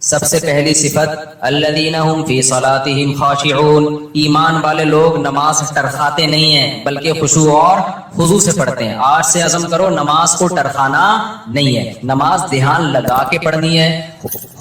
سب سے پہلی صفت الذین هم فی صلاتهم خاشعون، ایمان والے لوگ نماز ٹرخاتے نہیں ہیں بلکہ خشوع اور خضوع سے پڑھتے ہیں۔ آج سے عزم کرو نماز کو ٹرخانا نہیں ہے، نماز دھیان لگا کے پڑھنی ہے۔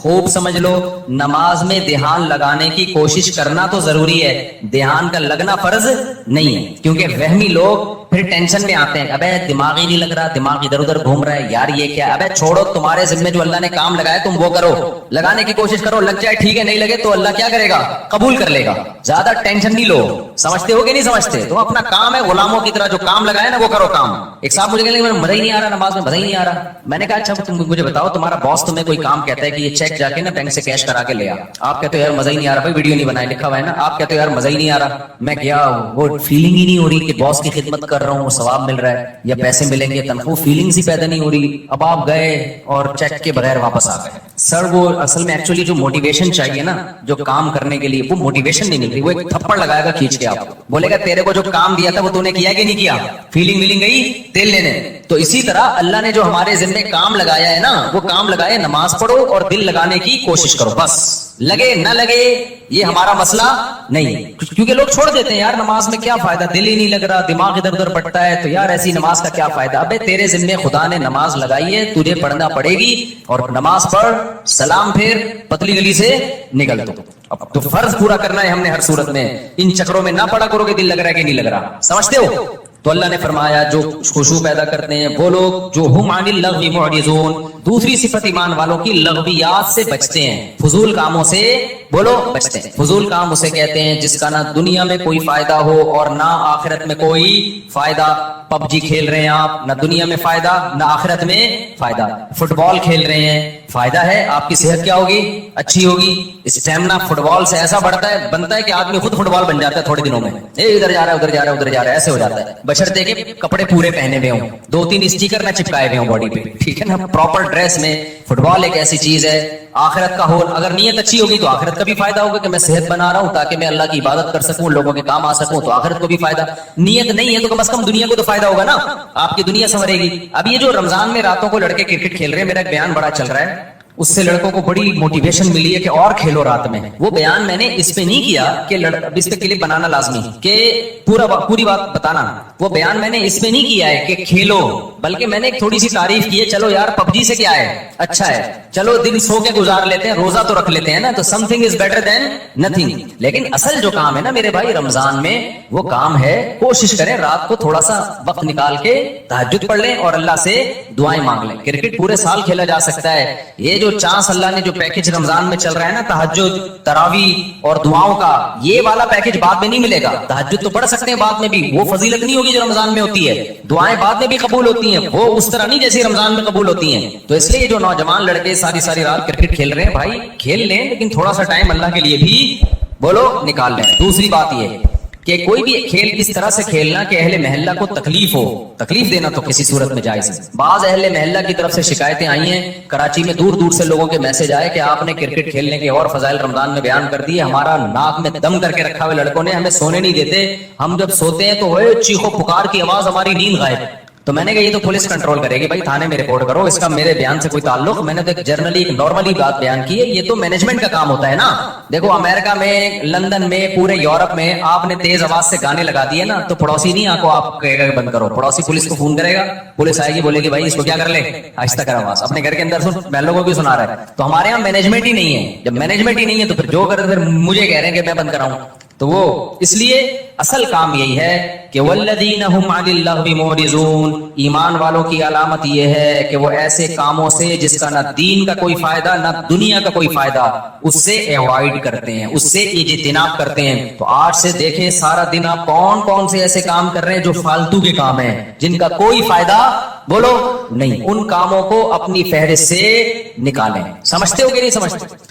خوب سمجھ لو، نماز میں دھیان لگانے کی کوشش کرنا تو ضروری ہے، دھیان کا لگنا فرض نہیں ہے، کیونکہ وہمی لوگ پھر ٹینشن میں آتے ہیں، ابے دماغ ہی نہیں لگ رہا، دماغ ادھر ادھر گھوم رہا ہے، یار یہ کیا، ابے چھوڑو، تمہارے ذمہ جو اللہ نے کام لگایا تم وہ کرو، لگانے کی کوشش کرو، لگ جائے ٹھیک ہے، نہیں لگے تو اللہ کیا کرے گا، قبول کر لے گا۔ زیادہ ٹینشن نہیں لو، سمجھتے ہو کہ نہیں سمجھتے؟ تو اپنا کام ہے، غلاموں کی طرح جو کام لگایا نا وہ کرو کام۔ ایک صاحب مجھے کہنے مزہ ہی نہیں آ رہا نماز میں، مزہ ہی نہیں آ رہا۔ میں نے کہا اچھا تم مجھے بتاؤ، تمہارا باس تمہیں کوئی کام کہتا ہے کہ یہ چیک جا کے نا بینک سے کیش کرا کے لے آ، آپ کہتے ہو یار مزہ ہی نہیں آ رہا، بھائی ویڈیو نہیں بنائے لکھا ہوا ہے نا، آپ کہتے ہو یار مزہ ہی نہیں آ رہا، میں کیا وہ فیلنگ ہی نہیں ہو رہی کہ باس کی خدمت کر رہا ہوں، ثواب مل رہا ہے یا پیسے ملیں گے تنخواہ، فیلنگز ہی پیدا نہیں ہو رہی۔ اب آپ گئے اور چیک کے بغیر واپس آ گئے۔ سر وہ اصل میں ایکچولی جو موٹیویشن چاہیے نا جو کام کرنے کے لیے، وہ موٹیویشن نہیں مل رہی، وہ ایک تھپڑ لگائے گا کھینچ کے، آپ بولے گا تیرے کو جو کام دیا تھا وہ تو نے کیا کہ نہیں کیا، فیلنگ ویلنگ گئی تیل لینے۔ تو اسی طرح اللہ نے جو ہمارے ذمہ کام لگایا ہے نا، وہ کام لگائے، نماز پڑھو اور دل لگانے کی کوشش کرو، بس لگے نہ لگے یہ ہمارا مسئلہ نہیں، کیونکہ لوگ چھوڑ دیتے ہیں یار نماز میں کیا فائدہ، دل ہی نہیں لگ رہا، دماغ ادھر ادھر بٹتا ہے، تو یار ایسی نماز کا کیا فائدہ۔ ابے تیرے ذمہ خدا نے نماز لگائی ہے، تجھے پڑھنا پڑے گی، اور نماز پڑھ، سلام پھر، پتلی گلی سے نکل دو۔ اب تو فرض پورا کرنا ہے ہم نے ہر صورت میں، ان چکروں میں نہ پڑا کرو کہ دل لگ رہا ہے کہ نہیں لگ رہا، سمجھتے ہو؟ تو اللہ نے فرمایا جو خشوع پیدا کرتے ہیں وہ لوگ جو ہم عن اللغو معرضون، دوسری صفت ایمان والوں کی لغویات سے بچتے ہیں، فضول کاموں سے بولو بچتے ہیں۔ فضول کام اسے کہتے ہیں جس کا نہ دنیا میں کوئی فائدہ ہو اور نہ آخرت میں کوئی فائدہ۔ پب جی کھیل رہے ہیں آپ، نہ دنیا میں فائدہ نہ آخرت میں فائدہ۔ فٹ بال کھیل رہے ہیں، فائدہ ہے، آپ کی صحت کیا ہوگی، اچھی ہوگی، اسٹیمنا فٹ بال سے ایسا بڑھتا ہے، بنتا ہے کہ آدمی خود فٹ بال بن جاتا ہے تھوڑے دنوں میں، ادھر جا رہا ہے ادھر جا رہا ہے ادھر جا رہا ہے، ایسے ہو جاتا ہے، بشرطے کہ کپڑے پورے پہنے ہوئے ہوں، 2-3 اسٹیکر نہ چپکائے ہوئے ہوں باڈی پہ، ٹھیک ہے نا، پراپر ڈریس میں۔ فٹ بال ایک ایسی چیز ہے، آخرت کا ہو، اگر نیت اچھی ہوگی تو آخرت کا بھی فائدہ ہوگا کہ میں صحت بنا رہا ہوں تاکہ میں اللہ کی عبادت کر سکوں، لوگوں کے کام آ سکوں، تو آخرت کو بھی فائدہ۔ نیت نہیں ہے تو کم از کم دنیا کو تو فائدہ ہوگا نا، آپ کی دنیا سنورے گی۔ اب یہ جو رمضان میں راتوں کو لڑکے کرکٹ کھیل رہے ہیں، میرا ایک بیان بڑا چل رہا ہے، اس سے لڑکوں کو بڑی موٹیویشن ملی ہے کہ اور کھیلو رات میں۔ وہ بیان میں نے اس پہ نہیں کیا کہ اس پہ کلپ بنانا لازمی کہ پوری بات بتانا، وہ بیان میں نے اس پہ نہیں کیا ہے کہ کھیلو، بلکہ میں نے ایک تھوڑی سی تعریف کی ہے، چلو یار پب جی سے کیا ہے، اچھا ہے، چلو دن سو کے گزار لیتے ہیں، روزہ تو رکھ لیتے ہیں نا، تو some thing is better than nothing. لیکن اصل جو کام ہے نا میرے بھائی رمضان میں، وہ کام ہے کوشش کریں رات کو تھوڑا سا وقت نکال کے تہجد پڑھ لیں اور اللہ سے دعائیں مانگ لیں۔ کرکٹ پورے سال کھیلا جا سکتا ہے، یہ جو چانس اللہ نے جو پیکج رمضان میں چل رہا ہے نا، تہجد، تراویح اور دعاؤں کا، یہ والا پیکج بعد میں نہیں ملے گا۔ تہجد تو پڑھ سکتے ہیں بعد میں بھی، وہ فضیلت نہیں ہوگی جو رمضان میں ہوتی ہے، دعائیں بعد میں بھی قبول ہوتی ہیں، وہ اس طرح نہیں جیسے رمضان میں قبول ہوتی ہیں۔ تو اس لیے جو نوجوان لڑکے ساری رات کرکٹ کھیل رہے ہیں، بھائی کھیل لیں، لیکن تھوڑا سا ٹائم اللہ کے لیے بھی بولو نکال لیں۔ دوسری بات یہ کہ کوئی بھی کھیل اس طرح سے کھیلنا کہ اہل محلہ کو تکلیف ہو، تکلیف دینا تو کسی صورت میں جائز ہے۔ بعض اہل محلہ کی طرف سے شکایتیں آئی ہیں، کراچی میں دور دور سے لوگوں کے میسج آئے کہ آپ نے کرکٹ کھیلنے کے اور فضائل رمضان میں بیان کر دیے، ہمارا ناک میں دم کر کے رکھا ہوئے لڑکوں نے، ہمیں سونے نہیں دیتے، ہم جب سوتے ہیں تو چیخو پکار کی آواز، ہماری نیند غائب۔ تو میں نے کہا یہ تو پولیس کنٹرول کرے گی، بھائی تھانے میں رپورٹ کرو، اس کا میرے بیان سے کوئی تعلق، میں نے تو ایک جرنلی نارملی بات بیان کی ہے، یہ تو مینجمنٹ کا کام ہوتا ہے نا۔ دیکھو امریکہ میں، لندن میں، پورے یورپ میں آپ نے تیز آواز سے گانے لگا دیے نا، تو پڑوسی نہیں آپ کو آپ کہے گا کہ بند کرو، پڑوسی پولیس کو فون کرے گا، پولیس آئے گی بولے گی بھائی اس کو کیا کر لے، آہستہ کر آواز، اپنے گھر کے اندر سن، محلوں کو بھی سنا رہا ہے۔ تو ہمارے یہاں مینجمنٹ ہی نہیں ہے، جب مینجمنٹ ہی نہیں ہے تو پھر جو کرے، پھر مجھے کہہ رہے ہیں کہ میں بند کراؤں، تو وہ اس لیے اصل کام یہی ہے کہ والذین هم عن اللغو معرضون، ایمان والوں کی علامت یہ ہے کہ وہ ایسے کاموں سے جس کا نہ دین کا کوئی فائدہ نہ دنیا کا کوئی فائدہ، اس سے ایوائڈ کرتے ہیں، اس سے اجتناب کرتے ہیں۔ تو آج سے دیکھیں سارا دن آپ کون سے ایسے کام کر رہے ہیں جو فالتو کے کام ہیں، جن کا کوئی فائدہ بولو نہیں، ان کاموں کو اپنی فہرست سے نکالیں۔ سمجھتے ہو کہ نہیں سمجھتے؟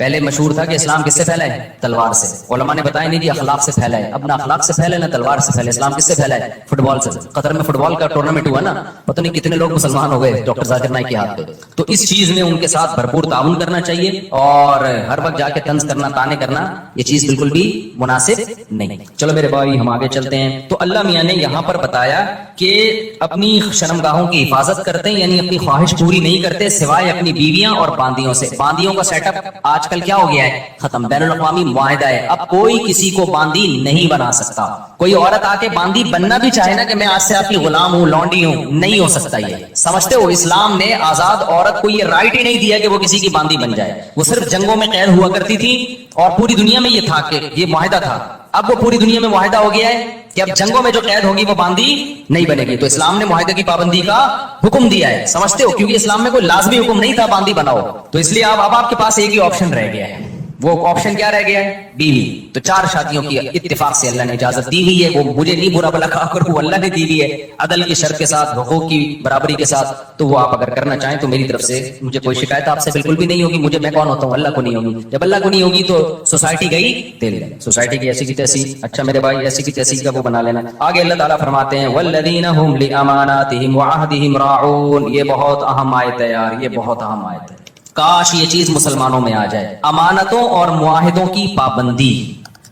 پہلے مشہور تھا کہ اسلام کس سے پھیلا ہے؟ تلوار سے. علماء نے بتایا نہیں جی اخلاق سے پھیلا ہے. اب نہ اخلاق سے پھیلا ہے نہ تلوار سے پھیلا ہے. اسلام کس سے پھیلا ہے؟ فٹ بال سے. قطر میں فٹ بال کا ٹورنامنٹ ہوا نا, پتہ نہیں کتنے لوگ مسلمان ہو گئے ڈاکٹر ذاکر نائک کے ہاتھ پہ. تو اس چیز میں ان کے ساتھ بھرپور تعاون کرنا چاہیے, اور ہر وقت جا کے طنز کرنا, تانے کرنا, یہ چیز بالکل بھی مناسب نہیں. چلو میرے بھائی ہم آگے چلتے ہیں. تو اللہ میاں نے یہاں پر بتایا کہ اپنی شرمگاہوں کی حفاظت کرتے ہیں, یعنی اپنی خواہش پوری نہیں کرتے سوائے اپنی بیویاں اور باندیوں سے. باندیوں کا سیٹ اپ آج کل کیا ہو گیا ہے؟ ختم. بین الاقوامی معاہدہ ہے, اب کوئی کسی کو باندی نہیں بنا سکتا. کوئی عورت آ کے باندی بننا بھی چاہے نا کہ میں آج سے آپ کی غلام ہوں, لونڈی ہوں, نہیں ہو سکتا. یہ سمجھتے ہو اسلام نے آزاد عورت کو یہ رائٹ ہی نہیں دیا کہ وہ کسی کی باندی بن جائے. وہ صرف جنگوں میں قید ہوا کرتی تھی اور پوری دنیا میں یہ تھا کہ یہ معاہدہ تھا. اب وہ پوری دنیا میں معاہدہ ہو گیا ہے کہ اب جنگوں میں جو قید ہوگی وہ باندی نہیں بنے گی. تو اسلام نے معاہدے کی پابندی کا حکم دیا ہے, سمجھتے ہو, کیونکہ اسلام میں کوئی لازمی حکم نہیں تھا باندی بناؤ. تو اس لیے اب آپ کے پاس ایک ہی آپشن رہ گیا ہے. وہ آپشن کیا رہ گیا ہے؟ بیوی. تو 4 شادیوں کی اتفاق سے اللہ نے اجازت دی ہوئی ہے. وہ مجھے نہیں برا بلا کہا کر, وہ اللہ نے دی ہوئی ہے عدل کی شرط کے ساتھ, حقوق کی برابری کے ساتھ. تو وہ آپ اگر کرنا چاہیں تو میری طرف سے مجھے کوئی شکایت آپ سے بالکل بھی نہیں ہوگی. مجھے میں کون ہوتا ہوں؟ اللہ کو نہیں ہوگی. جب اللہ کو نہیں ہوگی تو سوسائٹی گئی تیل. سوسائٹی کی ایسی کی تیسی, اچھا میرے بھائی ایسی کی تیسی کا وہ بنا لینا. آگے اللہ تعالیٰ فرماتے ہیں والذین هم لاماناتهم وعهدهم راعون. یہ بہت اہم آیت ہے یار, یہ بہت اہم آیت ہے. کاش یہ چیز مسلمانوں میں آ جائے. امانتوں اور معاہدوں کی پابندی,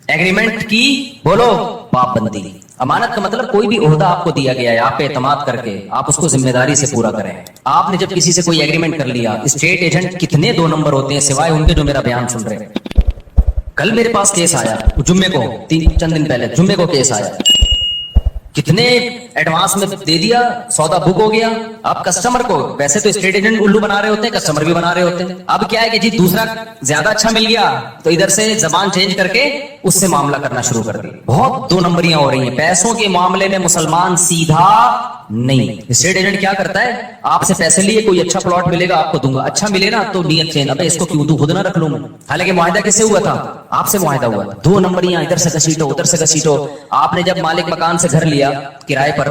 ایگریمنٹ کی بولو پابندی. امانت کا مطلب کوئی بھی عہدہ آپ کو دیا گیا ہے, آپ پہ اعتماد کر کے آپ اس کو ذمہ داری سے پورا کریں. آپ نے جب کسی سے کوئی ایگریمنٹ کر لیا, اسٹیٹ ایجنٹ کتنے 2 نمبر ہوتے ہیں سوائے ان کے جو میرا بیان سن رہے ہیں. کل میرے پاس کیس آیا, جمعے کو, چند دن پہلے جمعے کو کیس آیا, کتنے ایڈوانس میں دے دیا, سودا بک ہو گیا. اب کسٹمر کو, ویسے تو اسٹیٹ ایجنٹ الو بنا رہے ہوتے ہیں, کسٹمر بھی بنا رہے ہوتے ہیں. اب کیا ہے کہ جی دوسرا زیادہ اچھا مل گیا تو ادھر سے زبان چینج کر کے اس سے معاملہ کرنا شروع کر دی. بہت 2 نمبریاں ہو رہی ہیں پیسوں کے معاملے میں. مسلمان سیدھا نہیں. اسٹیٹ ایجنٹ کیا کرتا ہے, آپ سے پیسے لیے, کوئی اچھا پلاٹ ملے گا آپ کو دوں گا, اچھا ملے نا تو نیت چینج, ابے اس کو کیوں دوں, خود نہ رکھ لوں میں. حالانکہ معاہدہ کس سے ہوا تھا؟ آپ سے معاہدہ ہوا. 2 نمبریاں, ادھر سے گھسیٹو ادھر سے گھسیٹو. آپ نے جب مالک مکان سے گھر لیا کرائے پر,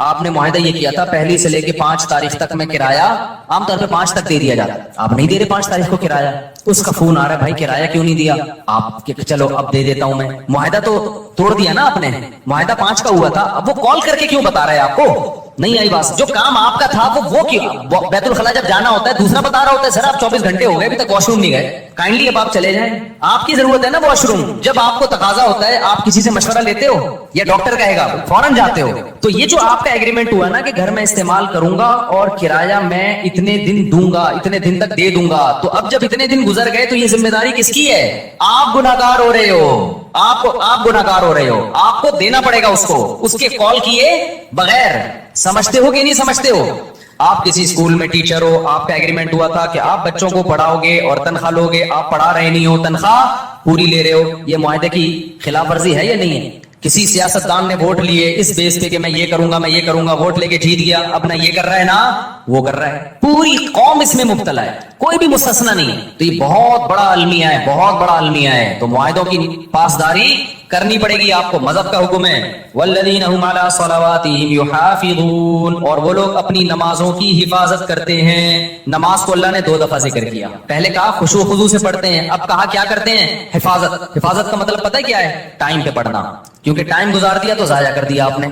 آپ نے معاہدہ یہ کیا تھا 1 سے لے کے 5 تاریخ تک میں کرایہ, عام طور پہ 5 تک دے دیا جاتا. آپ نہیں دے رہے 5 تاریخ کو کرایہ. اس کا فون آ رہا ہے, بھائی کرایہ کیوں نہیں دیا؟ آپ کہ چلو اب دے دیتا ہوں میں. معاہدہ تو توڑ دیا نا آپ نے, معاہدہ 5 کا ہوا تھا. اب وہ کال کر کے کیوں بتا رہا ہے آپ کو؟ نہیں آئی بات. جو کام آپ کا تھا وہ کیوں, بیت الخلا جب جانا ہوتا ہے دوسرا بتا رہا ہوتا ہے سر آپ 24 گھنٹے ہو گئے ابھی تک واش روم نہیں گئے, کائنڈلی اب آپ چلے جائیں, آپ کی ضرورت ہے نا واش روم. جب آپ کو تقاضا ہوتا ہے آپ کسی سے مشورہ لیتے ہو یا ڈاکٹر کہے گا فوراً جاتے ہو. تو یہ جو آپ کا ایگریمنٹ ہوا نا کہ گھر میں استعمال کروں گا اور کرایہ میں اتنے دن دوں گا, اتنے دن تک دے دوں گا, تو اب جب اتنے دن گزر گئے تو یہ ذمہ داری کس کی ہے؟ آپ گناہگار ہو رہے ہو, آپ گناہگار ہو رہے ہو, آپ کو دینا پڑے گا اس کو, اس کے کال کیے بغیر. سمجھتے ہو کہ نہیں سمجھتے ہو؟ آپ کسی اسکول میں ٹیچر ہو, آپ کا ایگریمنٹ ہوا تھا کہ آپ بچوں کو پڑھاؤ گے اور تنخواہ لو گے, آپ پڑھا رہے نہیں ہو, تنخواہ پوری لے رہے ہو. یہ معاہدے کی خلاف ورزی ہے یا نہیں ہے؟ کسی سیاستدان نے ووٹ لیے اس بیس پہ کہ میں یہ کروں گا میں یہ کروں گا, ووٹ لے کے جیت گیا, اب نہ یہ کر رہا ہے نہ وہ کر رہا ہے, پوری قوم اس میں مبتلا ہے, کوئی بھی مستثنا نہیں ہے. تو یہ بہت بڑا المیہ ہے, بہت بڑا المیہ ہے. تو معاہدوں کی پاسداری کرنی پڑے گی آپ کو, مذہب کا حکم ہے. والذین هم علی صلواتهم یحافظون, اور وہ لوگ اپنی نمازوں کی حفاظت کرتے ہیں. نماز کو اللہ نے 2 دفعہ ذکر کیا, پہلے کہا خشوع و خضوع سے پڑھتے ہیں, اب کہا کیا کرتے ہیں؟ حفاظت. حفاظت کا مطلب پتہ ہے کیا ہے؟ ٹائم پہ پڑھنا. کیونکہ ٹائم گزار دیا تو ضائع کر دیا آپ نے,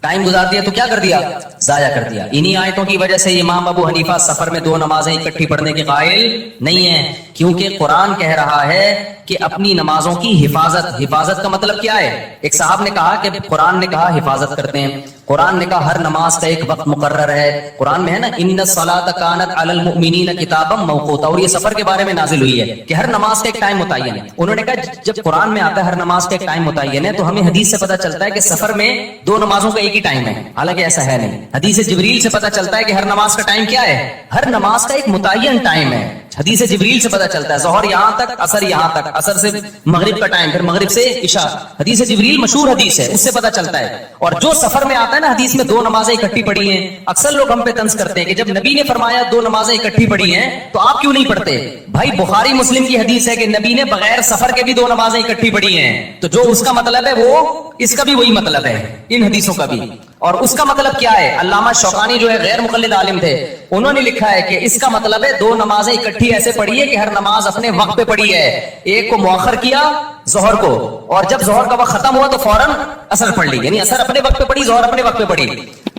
ٹائم گزار دیا تو کیا کر دیا؟ ضائع کر دیا. انہی آیتوں کی وجہ سے امام ابو حنیفہ سفر میں 2 نمازیں اکٹھی پڑھنے کے قائل نہیں ہیں, کیونکہ قرآن کہہ رہا ہے کہ اپنی نمازوں کی حفاظت. حفاظت کا مطلب کیا ہے؟ ایک صاحب نے کہا کہ قرآن نے کہا حفاظت کرتے ہیں, قرآن نے کہا ہر نماز کا ایک وقت مقرر ہے. قرآن میں ہے نا ان الصلاۃ کانت علی المؤمنین کتابا موقوتا, اور یہ سفر کے بارے میں نازل ہوئی ہے کہ ہر نماز کا ایک ٹائم متعین ہے. انہوں نے کہا جب قرآن میں آتا ہے ہر نماز کا ایک ٹائم متعین ہے تو ہمیں حدیث سے پتہ چلتا ہے کہ سفر میں 2 نمازوں کا ایک ہی ٹائم ہے. حالانکہ ایسا ہے نہیں. حدیث جبریل سے پتہ چلتا ہے کہ ہر نماز کا ٹائم کیا ہے؟ ہر نماز کا ایک متعین ٹائم ہے. حدیث جبریل سے پتہ چلتا ہے ظہر یہاں تک, عصر یہاں تک, عصر سے مغرب کا ٹائم, پھر مغرب سے عشاء. حدیث جبریل مشہور حدیث ہے, اس سے پتہ چلتا ہے. اور جو سفر میں آتا ہے نا حدیث میں 2 نمازیں اکٹھی پڑھی ہیں, اکثر لوگ ہم پہ طنز کرتے ہیں کہ جب نبی نے فرمایا 2 نمازیں اکٹھی پڑھی ہیں تو آپ کیوں نہیں پڑھتے؟ بھائی بخاری مسلم کی حدیث ہے کہ نبی نے بغیر سفر کے بھی 2 نمازیں اکٹھی پڑھی ہیں, تو جو اس کا مطلب ہے وہ اس کا بھی وہی مطلب ہے, ان حدیثوں کا بھی. اور اس کا مطلب کیا ہے؟ علامہ شوکانی جو ہے غیر مقلد عالم تھے، انہوں نے لکھا ہے کہ اس کا مطلب ہے دو نمازیں اکٹھی ایسے پڑھی ہے کہ ہر نماز اپنے وقت پہ پڑھی ہے. ایک کو مؤخر کیا ظہر کو، اور جب ظہر کا وقت ختم ہوا تو فوراً اثر پڑھ لی، یعنی اثر اپنے وقت پہ پڑھی، ظہر اپنے وقت پہ پڑھی.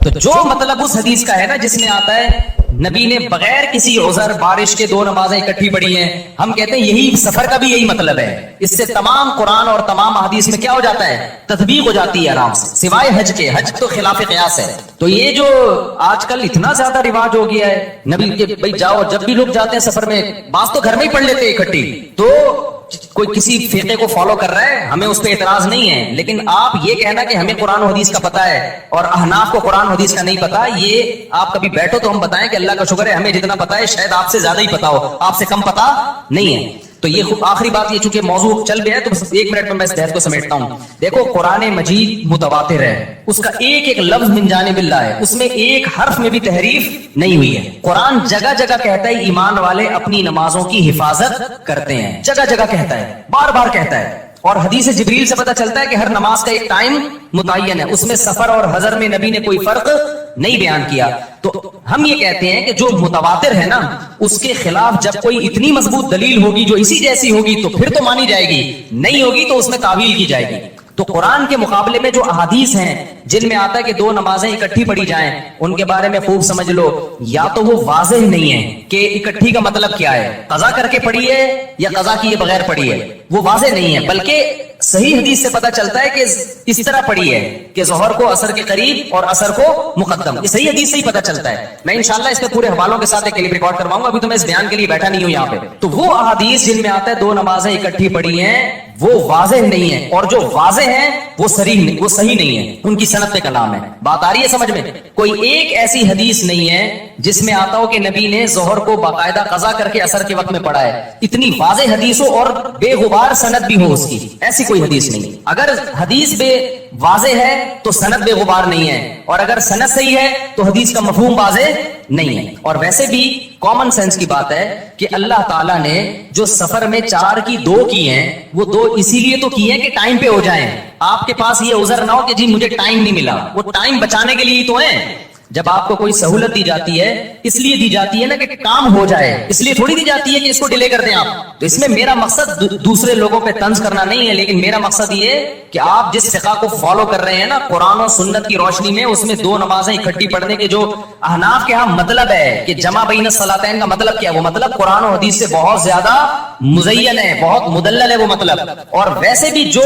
تو جو مطلب اس حدیث کا ہے نا جس میں آتا ہے نبی نے بغیر کسی عذر بارش کے دو نمازیں اکٹھی پڑھی ہیں، ہم کہتے ہیں یہی سفر کا بھی یہی مطلب ہے. اس سے تمام قرآن اور تمام حدیث میں کیا ہو جاتا ہے؟ تطبیق ہو جاتی ہے آرام سے، سوائے حج کے. حج تو خلاف قیاس ہے. تو یہ جو آج کل اتنا زیادہ رواج ہو گیا ہے نبی کے بھائی جاؤ، جب بھی لوگ جاتے ہیں سفر میں بعض تو گھر میں ہی پڑھ لیتے ہیں اکٹھی. تو کوئی کسی فرقے کو فالو کر رہا ہے ہمیں اس پہ اعتراض نہیں ہے، لیکن آپ یہ کہنا کہ ہمیں قرآن و حدیث کا پتہ ہے اور احناف کو قرآن و حدیث کا نہیں پتا، یہ آپ کبھی بیٹھو تو ہم بتائیں کہ اللہ کا شکر ہے ہمیں جتنا پتا ہے شاید آپ سے زیادہ ہی پتا ہو، آپ سے کم پتا نہیں ہے. تو یہ آخری بات، یہ چونکہ موضوع چل گیا ہے تو بس ایک منٹ میں اس بحث کو سمیٹتا ہوں. دیکھو قرآن مجید متواتر ہے، اس کا ایک ایک لفظ من جانب اللہ ہے، اس میں ایک حرف میں بھی تحریف نہیں ہوئی ہے. قرآن جگہ جگہ کہتا ہے ایمان والے اپنی نمازوں کی حفاظت کرتے ہیں، جگہ جگہ کہتا ہے، بار بار کہتا ہے. اور حدیث جبریل سے پتہ چلتا ہے کہ ہر نماز کا ایک ٹائم متعین ہے، اس میں سفر اور حضر میں نبی نے کوئی فرق نہیں بیان کیا. تو ہم یہ کہتے ہیں کہ جو متواتر ہے نا اس کے خلاف جب کوئی اتنی مضبوط دلیل ہوگی جو اسی جیسی ہوگی تو پھر تو مانی جائے گی، نہیں ہوگی تو اس میں تعویل کی جائے گی. تو قرآن کے مقابلے میں جو احادیث ہیں جن میں آتا ہے کہ دو نمازیں اکٹھی پڑھی جائیں، ان کے بارے میں خوب سمجھ لو. یا تو وہ واضح نہیں ہے کہ اکٹھی کا مطلب کیا ہے، قضا کر کے پڑھی ہے یا قضا کیے بغیر پڑھی ہے، وہ واضح نہیں ہے. بلکہ صحیح حدیث سے پتہ چلتا ہے کہ اس طرح پڑھی ہے کہ ظہر کو عصر کے قریب اور عصر کو مقدم. یہ صحیح حدیث سے ہی پتہ چلتا ہے. میں انشاءاللہ اس پہ پورے حوالوں کے ساتھ ایک کلپ ریکارڈ کرواؤں گا، ابھی تو میں اس بیان کے لیے بیٹھا نہیں ہوں یہاں پہ. تو وہ احادیث جن میں آتا ہے دو نمازیں اکٹھی پڑھی ہیں وہ واضح نہیں ہے، اور جو واضح ہیں وہ صحیح نہیں ہے، ان کی سند پہ کلام ہے. بات آ رہی ہے سمجھ میں؟ کوئی ایک ایسی حدیث نہیں ہے جس میں آتا ہو کہ نبی نے ظہر کو باقاعدہ قضا کر کے عصر کے وقت میں پڑھا ہے. اتنی واضح حدیث ہو اور بے غبار سند بھی ہو اس کی، ایسی کوئی حدیث نہیں. اگر حدیث بے واضح ہے تو سند بے غبار نہیں ہے، اور اگر سند صحیح ہے تو حدیث کا مفہوم واضح نہیں ہے. اور ویسے بھی کامن سینس کی بات ہے کہ اللہ تعالیٰ نے جو سفر میں 4 کی 2 کی ہیں وہ 2 اسی لیے تو کی ہیں کہ ٹائم پہ ہو جائیں. آپ کے پاس یہ عذر نہ ہو کہ جی مجھے ٹائم نہیں ملا، وہ ٹائم بچانے کے لیے ہی تو ہیں. جب آپ کو کوئی سہولت دی جاتی ہے اس لیے دی جاتی ہے نا کہ کام ہو جائے، اس لیے تھوڑی دی جاتی ہے کہ اس کو ڈیلے کر دیں آپ. تو اس میں میرا مقصد دوسرے لوگوں پہ طنز کرنا نہیں ہے، لیکن میرا مقصد یہ کہ آپ جس فقہ کو فالو کر رہے ہیں نا قرآن و سنت کی روشنی میں، اس میں 2 نمازیں اکٹھی پڑھنے کے جو احناف کے ہاں مطلب ہے کہ جمع بین الصلاتین کا مطلب کیا ہے، وہ مطلب قرآن و حدیث سے بہت زیادہ مزین ہے، بہت مدلل ہے وہ مطلب. اور ویسے بھی جو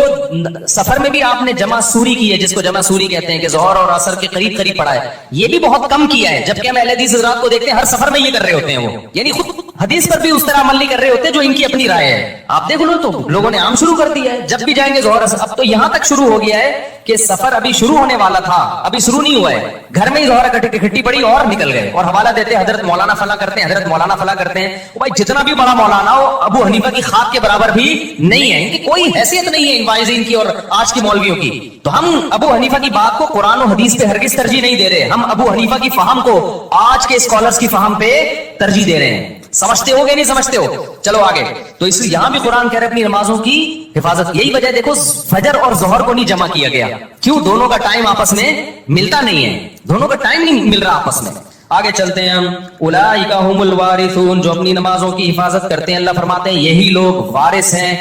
سفر میں بھی آپ نے جمع سوری کی ہے، جس کو جمع سوری کہتے ہیں کہ ظہر اور عصر کے قریب قریب پڑھا ہے، یہ بھی بہت کم کیا ہے. جبکہ ہم اہل حدیث حضرات کو دیکھتے ہیں ہر سفر میں یہ کر رہے ہوتے ہیں، وہ یعنی خود حدیث پر بھی اس طرح عمل نہیں کر رہے ہوتے جو ان کی اپنی رائے ہے. آپ دیکھ لو تو لوگوں نے عام شروع کر دیا ہے، جب بھی جائیں گے ظہر عصر. اب تو یہاں تک شروع ہو گیا ہے کہ سفر ابھی شروع ہونے والا تھا، ابھی شروع نہیں ہوا ہے، گھر میں ہی ظہر اکٹھی پڑی اور نکل گئے، اور حوالہ دیتے ہیں حضرت مولانا فلاں کرتے ہیں، حضرت مولانا فلاں کرتے ہیں. بھائی جتنا بھی بڑا مولانا ہو ابو حنیفہ کی خاک کے برابر بھی نہیں ہے، ان کی کوئی حیثیت نہیں ہے ان واعظین کی اور آج کی مولویوں کی. تو ہم ابو حنیفہ کی بات کو قرآن و حدیث پہ ہرگز ترجیح نہیں دے رہے، ہم ابو حنیفہ کی فہم کو آج کے اسکالرز کی فہم پہ ترجیح دے رہے ہیں. سمجھتے ہو گے نہیں سمجھتے ہو؟ چلو آگے. تو اس لیے یہاں بھی قرآن کہہ رہے اپنی نمازوں کی حفاظت. یہی وجہ دیکھو فجر اور ظہر کو نہیں جمع کیا گیا، کیوں؟ دونوں کا ٹائم آپس میں ملتا نہیں ہے، دونوں کا ٹائم نہیں مل رہا آپس میں. آگے چلتے ہیں ہم. اولئک هم الوارثون، جو اپنی نمازوں کی حفاظت کرتے ہیں. اللہ فرماتے ہیں یہی لوگ وارث ہیں.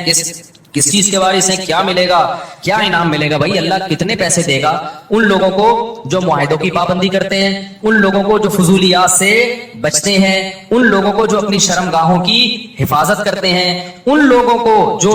کس چیز کے وارث ہیں؟ کیا ملے گا، کیا انعام ملے گا؟ بھائی اللہ کتنے پیسے دے گا ان لوگوں کو جو معاہدوں کی پابندی کرتے ہیں، ان لوگوں کو جو فضولیات سے بچتے ہیں، ان لوگوں کو جو اپنی شرمگاہوں کی حفاظت کرتے ہیں، ان لوگوں کو جو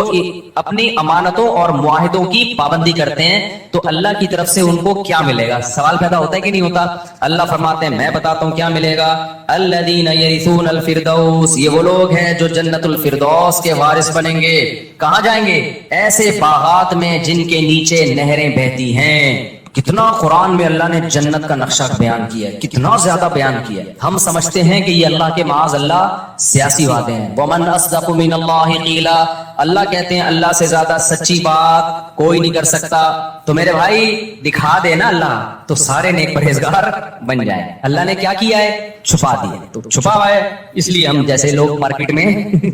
اپنی امانتوں اور معاہدوں کی پابندی کرتے ہیں. تو اللہ کی طرف سے ان کو کیا ملے گا؟ سوال پیدا ہوتا ہے کہ نہیں ہوتا؟ اللہ فرماتے ہیں میں بتاتا ہوں کیا ملے گا. الذین یرثون الفردوس، یہ وہ لوگ ہیں جو جنت الفردوس کے وارث بنیں گے. کہاں جائیں گے؟ ایسے باغات میں جن کے نیچے نہریں بہتی ہیں. کتنا قرآن میں اللہ نے جنت کا نقشہ بیان کیا ہے، کتنا زیادہ بیان کیا ہے. ہم سمجھتے ہیں کہ یہ اللہ کے معاذ اللہ سیاسی وعدے ہیں. ومن اصدق من اللہ قیلا، اللہ کہتے ہیں اللہ سے زیادہ سچی بات کوئی نہیں کر سکتا. تو میرے بھائی دکھا دے نا اللہ تو سارے نیک پرہیزگار بن جائیں. اللہ نے کیا کیا ہے؟ چھپا دیا. تو چھپا ہوا ہے اس لیے ہم جیسے لوگ مارکیٹ میں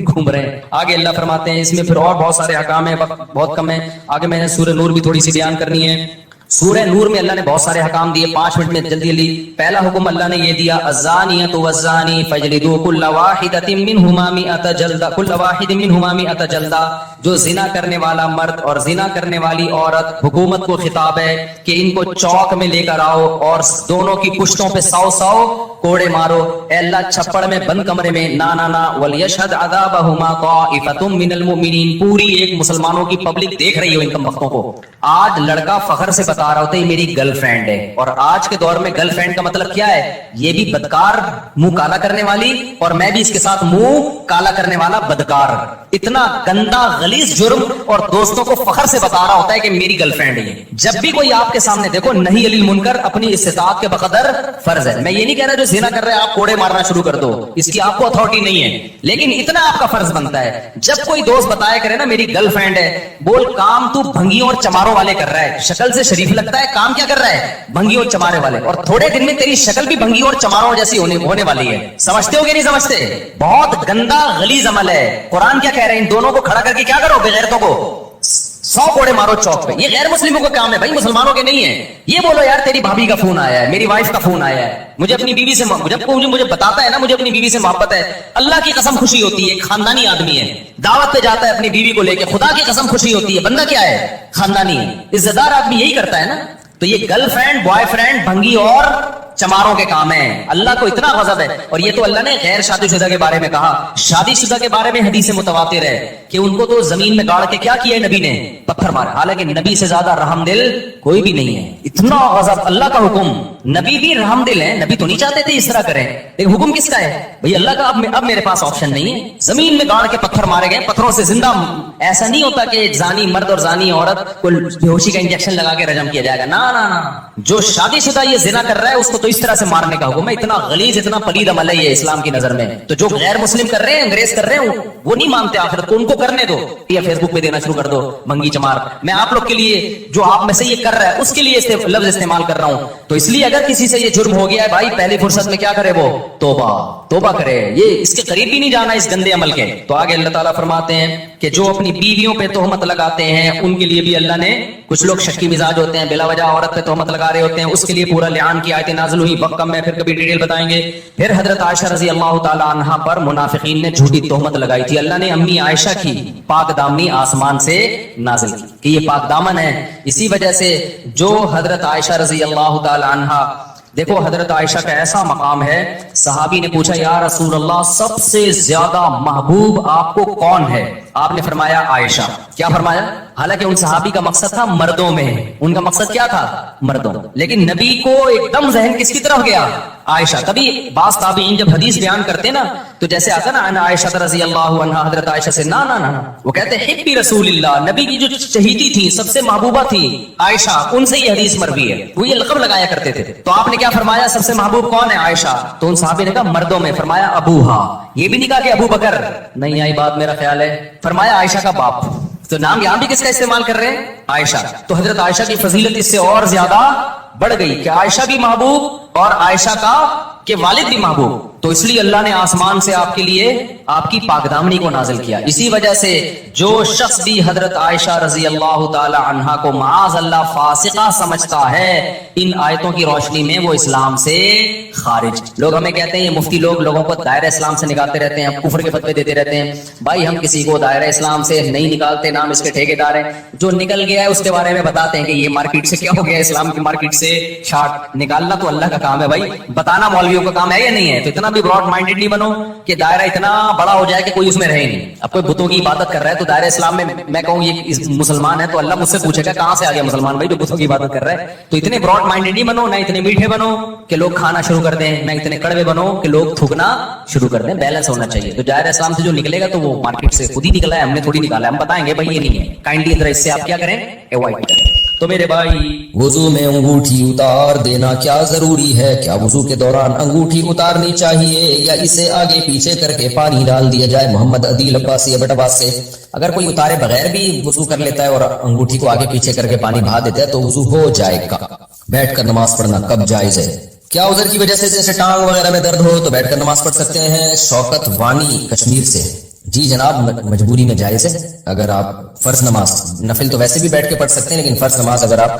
گھوم رہے ہیں. آگے اللہ فرماتے ہیں اس میں پھر اور بہت سارے احکام ہیں، وقت بہت کم ہے. آگے میں نے سورہ نور بھی تھوڑی سی بیان کرنی ہے. سورہ نور میں اللہ نے بہت سارے حکام دیے, 5 منٹ میں جلدی جلدی. پہلا حکم اللہ نے یہ دیا, الزانیۃ والزانی فاجلدوا کل واحدۃ منہما مئۃ جلدہ, کل واحد منہما مئۃ جلدہ. جو زنا کرنے والا مرد اور زنا کرنے والی عورت, حکومت کو خطاب ہے کہ ان کو چوک میں لے کر آؤ اور دونوں کی پشتوں پہ 100 کوڑے مارو. اے اللہ چھپڑ میں بند کمرے میں نا نا نا. ولیشہد عذابہما طائفۃ من المؤمنین, پوری ایک مسلمانوں کی پبلک دیکھ رہی ہو ان کم وقتوں کو. آج لڑکا فخر سے بتا رہا ہوتا ہے میری گرل فرینڈ ہے, اور آج کے دور میں گرل فرینڈ کا مطلب کیا ہے, یہ بھی بدکار منہ کالا کرنے والی اور میں بھی اس کے ساتھ منہ کالا کرنے والا بدکار. اتنا گندا غلیظ جرم, اور دوستوں کو فخر سے بتا رہا ہوتا ہے کہ میری گرل فرینڈ ہے. جب بھی کوئی آپ کے سامنے دیکھو, نہیں علی المنکر اپنی استطاعت کے بقدر فرض ہے. میں یہ نہیں کہہ رہا جو زنا کر رہے ہیں آپ کوڑے مارنا شروع کر دو, اس کی آپ کو اتھارٹی نہیں ہے, لیکن اتنا آپ کا فرض بنتا ہے جب کوئی دوست بتایا کرے نا میری گرل فرینڈ ہے, بول کام تو بھنگیوں اور چماروں والے کر رہا ہے, شکل سے شریف لگتا ہے, کام کیا کر رہا ہے, بھنگیوں اور چمارے والے, اور تھوڑے دن میں تیری شکل بھی بھنگیوں اور چماروں جیسی ہونے والی ہے. سمجھتے ہو کہ نہیں سمجھتے؟ بہت گندا غلیظ عمل ہے. قرآن کیا کہہ رہے ہیں, ان دونوں کو کھڑا کر کے کیا کرو, بغیرتوں کو 100 کوڑے مارو چوک پہ. یہ غیر مسلموں کا کام ہے بھائی, مسلمانوں کے نہیں ہے. یہ بولو یار تیری بھابھی کا فون آیا ہے, میری وائف کا فون آیا ہے, مجھے اپنی بیوی سے, جب کوئی مجھے بتاتا ہے نا مجھے اپنی بیوی سے محبت ہے, اللہ کی قسم خوشی ہوتی ہے. خاندانی آدمی ہے, دعوت پہ جاتا ہے اپنی بیوی کو لے کے, خدا کی قسم خوشی ہوتی ہے. بندہ کیا ہے, خاندانی ہے, عزت دار آدمی یہی کرتا ہے نا. تو یہ گرل فرینڈ بوائے فرینڈ بھنگی اور چماروں کے کام ہیں. اللہ کو اتنا غضب ہے. اور یہ تو اللہ نے غیر شادی شدہ کے بارے میں کہا. شادی شدہ کے بارے میں حدیث متواتر ہے کہ ان کو تو زمین میں گاڑ کے کیا کیا ہے نبی نے, پتھر مارا. حالانکہ نبی سے زیادہ رحم دل کوئی بھی نہیں ہے. اتنا غضب, اللہ کا حکم, نبی بھی رحم دل ہے, نبی تو نہیں چاہتے تھے اس طرح کریں, لیکن حکم کس کا ہے بھئی, اللہ کا. اب میرے پاس آپشن نہیں ہے. زمین میں گاڑ کے پتھر مارے گئے, پتھروں سے زندہ. ایسا نہیں ہوتا کہ زانی مرد اور زانی عورت کو بے ہوشی کا انجیکشن لگا کے رجم کیا جائے گا. نا نا نا, جو شادی شدہ یہ زنا کر رہا ہے اس کو تو اس طرح سے مارنے کا حکم ہے. اتنا غلیظ اتنا پلید عمل ہے یہ اسلام کی نظر میں. تو جو غیر مسلم کر رہے ہیں, انگریز کر رہے ہیں, وہ نہیں مانتے آخرت کو, ان کو کرنے دو. یہ فیس بک پہ دینا شروع کر دو منگی چمار. میں آپ لوگ کے لیے جو آپ میں سے یہ کر رہا ہے اس کے لیے لفظ استعمال کر رہا ہوں. تو اس لیے اگر کسی سے یہ جرم ہو گیا ہے بھائی, پہلی فرصت میں کیا کرے, وہ توبہ کرے. یہ اس کے قریب بھی نہیں جانا اس گندے عمل کے. تو آگے اللہ تعالیٰ فرماتے ہیں کہ جو اپنی بیویوں پہ تہمت لگاتے ہیں ان کے لیے بھی اللہ نے, کچھ لوگ شکی مزاج ہوتے ہیں, بلا وجہ عورت پہ تہمت لگا رہے ہوتے ہیں, اس کے لیے پورا لعان کی آیتیں نازل ہوئی. وقت کم ہے, پھر کبھی ڈیٹیل بتائیں گے. پھر حضرت عائشہ رضی اللہ تعالی عنہا پر منافقین نے جھوٹی تہمت لگائی تھی. اللہ نے امی عائشہ کی پاک دامنی آسمان سے نازل کی کہ یہ پاک دامن ہے. اسی وجہ سے جو حضرت عائشہ رضی اللہ تعالی عنہا, دیکھو حضرت عائشہ کا ایسا مقام ہے, صحابی نے پوچھا یا رسول اللہ سب سے زیادہ محبوب آپ کو کون ہے؟ آپ نے فرمایا عائشہ. کیا فرمایا؟ حالانکہ ان صحابی کا مقصد تھا مردوں میں, ان کا مقصد کیا تھا, مردوں. لیکن نبی کو ایک دم ذہن کس کی طرف گیا, عائشہ. کبھی بعض تابعین جب حدیث بیان کرتے نا تو جیسے آتا نا انا عائشہ رضی اللہ عنہا, حضرت عائشہ سے نا نا نا, وہ کہتے ہیں حبی رسول اللہ, نبی کی جو چہیتی تھی, سب سے محبوبہ تھی عائشہ, ان سے یہ حدیث مروی ہے. وہ یہ لقب لگایا کرتے تھے. تو آپ نے کیا فرمایا, سب سے محبوب کون ہے, عائشہ. تو ان صحابی نے کہا مردوں میں. فرمایا ابوہا. یہ بھی نہیں کہا کہ ابو بکر, نہیں آئی بات میرا خیال ہے. فرمایا عائشہ کا باپ. تو نام یہاں بھی کس کا استعمال کر رہے ہیں, عائشہ. تو حضرت عائشہ کی فضیلت اس سے اور زیادہ بڑھ گئی کہ عائشہ بھی محبوب اور عائشہ کا کہ والد بھی محبوب. تو اس لیے اللہ نے آسمان سے آپ کے لیے آپ کی پاک دامنی کو نازل کیا. اسی وجہ سے جو شخص بھی حضرت عائشہ رضی اللہ تعالی عنہا کو معاذ اللہ فاسقہ سمجھتا ہے, ان آیتوں کی روشنی میں وہ اسلام سے خارج. لوگ ہمیں کہتے ہیں, یہ مفتی لوگوں کو دائرہ اسلام سے نکالتے رہتے ہیں, کفر کے فتوے دیتے رہتے ہیں. بھائی ہم کسی کو دائرہ اسلام سے نہیں نکالتے, نام اس کے ٹھیکیدار ہیں. جو نکل گیا ہے اس کے بارے میں بتاتے ہیں کہ یہ مارکیٹ سے کیا ہو گیا, اسلام کی مارکیٹ سے شارٹ نکالنا تو اللہ کا کام ہے بھائی, بتانا مولویوں کا کام ہے یا نہیں ہے. تو اتنا بھی براڈ مائنڈیڈ نہیں بنو کہ دائرہ اتنا بڑا ہو جائے کہ کوئی اس میں رہے نہیں. اب کوئی بتوں کی عبادت کر رہا ہے تو دائرہ اسلام میں کہوں یہ مسلمان ہے تو اللہ مجھ سے پوچھے گا کہاں سے آ گیا مسلمان بھائی جو بتوں کی عبادت کر رہا ہے. تو اتنے براڈ مائنڈیڈ نہیں بنو, نہ اتنے میٹھے بنو کہ لوگ کھانا شروع کر دیں, نہ اتنے کڑوے بنو کہ لوگ تھوکنا شروع کر دیں. بیلنس ہونا چاہیے. تو دائرہ اسلام سے جو نکلے گا تو وہ مارکیٹ سے خود ہی نکلا ہے, ہم نے تھوڑی نکالا ہے. ہم بتائیں گے بھائی یہ نہیں ہے, کائنڈلی ذرا اس سے آپ کیا کریں, اوائڈ کریں. تو میرے بھائی وضو میں انگوٹھی اتار دینا کیا ضروری ہے؟ کیا وضو کے دوران انگوٹھی اتارنی چاہیے یا اسے آگے پیچھے کر کے پانی ڈال دیا جائے؟ محمد عدیل عباسی بٹواس سے. اگر کوئی اتارے بغیر بھی وضو کر لیتا ہے اور انگوٹھی کو آگے پیچھے کر کے پانی بہا دیتا ہے تو وضو ہو جائے گا. بیٹھ کر نماز پڑھنا کب جائز ہے؟ کیا عذر کی وجہ سے جیسے ٹانگ وغیرہ میں درد ہو تو بیٹھ کر نماز پڑھ سکتے ہیں؟ شوکت وانی کشمیر سے. جی جناب, مجبوری میں جائز ہے. اگر آپ فرض نماز, نفل تو ویسے بھی بیٹھ کے پڑھ سکتے ہیں, لیکن فرض نماز اگر آپ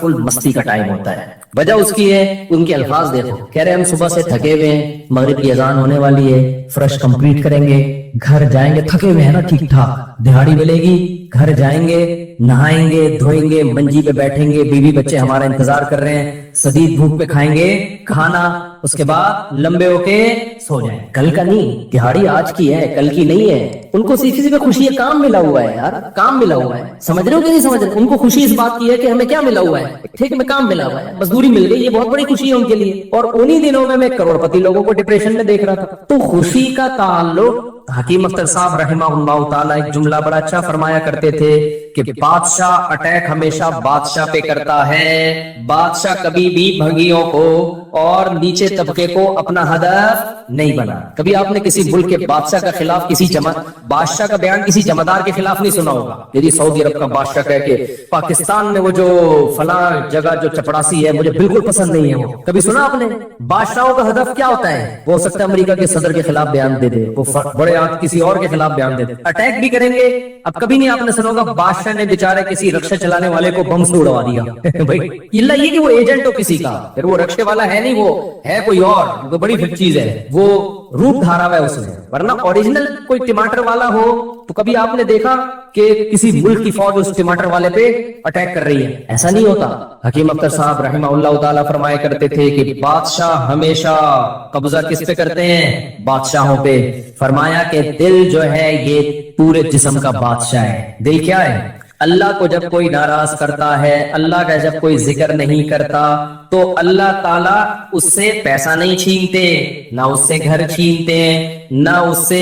فل مستی کا ٹائم ہوتا ہے. وجہ اس کی ہے, ان کے الفاظ دیکھو, کہہ رہے ہم صبح سے تھکے ہوئے ہیں, مغرب کی اذان ہونے والی ہے, فرش کمپلیٹ کریں گے, گھر جائیں گے, تھکے ہوئے ہیں نا ٹھیک ٹھاک, دہاڑی ملے گی, گھر جائیں گے, نہائیں گے, دھوئیں گے, منجی پہ بیٹھیں گے, بیوی بچے ہمارا انتظار کر رہے ہیں, شدید بھوک پہ کھائیں گے کھانا, اس کے بعد لمبے ہو کے سو جائیں. کل کا نہیں, دہاڑی آج کی ہے, کل کی نہیں ہے. ان کو صرف پہ خوشی ہے, کام ملا ہوا ہے یار, کام ملا ہوا ہے. سمجھ رہے ہو کہ نہیں سمجھ رہے؟ ان کو خوشی اس بات کی ہے کہ ہمیں کیا ملا ہوا ہے, ٹھیک میں کام ملا ہوا ہے, مزدوری مل گئی, یہ بہت بڑی خوشی ہے ان کے لیے. اور انہی دنوں میں کروڑ پتی لوگوں کو ڈپریشن میں دیکھ رہا تھا. تو خوشی کا تعلق, حکیم اختر صاحب رحمہ اللہ تعالی ایک جملہ بڑا اچھا فرمایا کرتے تھے کہ بادشاہ اٹیک ہمیشہ بادشاہ پہ کرتا ہے, بادشاہ کبھی بھی بھگیوں کو اور نیچے طبقے کو اپنا ہدف نہیں بنا. کبھی آپ نے کسی ملک کے بادشاہ کا خلاف, کسی بادشاہ کا بیان کسی جمعدار کے خلاف نہیں سنا ہوگا. یعنی سعودی عرب کا بادشاہ کہے کہ پاکستان میں وہ جو فلاں جگہ جو چپڑاسی ہے مجھے بالکل پسند نہیں ہے, وہ کبھی سنا آپ نے؟ بادشاہوں کا ہدف کیا ہوتا ہے؟ وہ ہو سکتا ہے امریکہ کے صدر کے خلاف بیان دے دے, وہ بڑے کسی اور کے خلاف بیان دے دے, اٹیک بھی کریں گے. اب کبھی نہیں آپ نے سنا ہوگا بادشاہ نے بیچارے کسی رکشہ چلانے والے کو بم سے اڑوا دیا. بھائی اللہ یہ کہ وہ ایجنٹ ہو کسی کا, پھر وہ رکشے والا ہے نہیں, وہ ہے کوئی اور, وہ بڑی پھر چیز ہے, وہ روپ دھارا ہوا ہے اس نے. ورنہ اوریجنل کوئی ٹماٹر والا ہو تو کبھی آپ نے دیکھا کہ کسی ملک کی فوج اس ٹماٹر والے پہ اٹیک کر رہی ہے؟ ایسا نہیں ہوتا. حکیم اختر صاحب رحمہ اللہ تعالیٰ فرمایا کرتے تھے کہ بادشاہ ہمیشہ قبضہ کس پہ کرتے ہیں؟ بادشاہوں پہ. فرمایا کہ دل جو ہے یہ پورے جسم کا بادشاہ ہے. دل کیا ہے؟ اللہ کو جب کوئی ناراض کرتا ہے, اللہ کا جب کوئی ذکر نہیں کرتا, تو اللہ تعالیٰ اس سے پیسہ نہیں چھینتے, نہ اس سے گھر چھینتے ہیں, نہ اس سے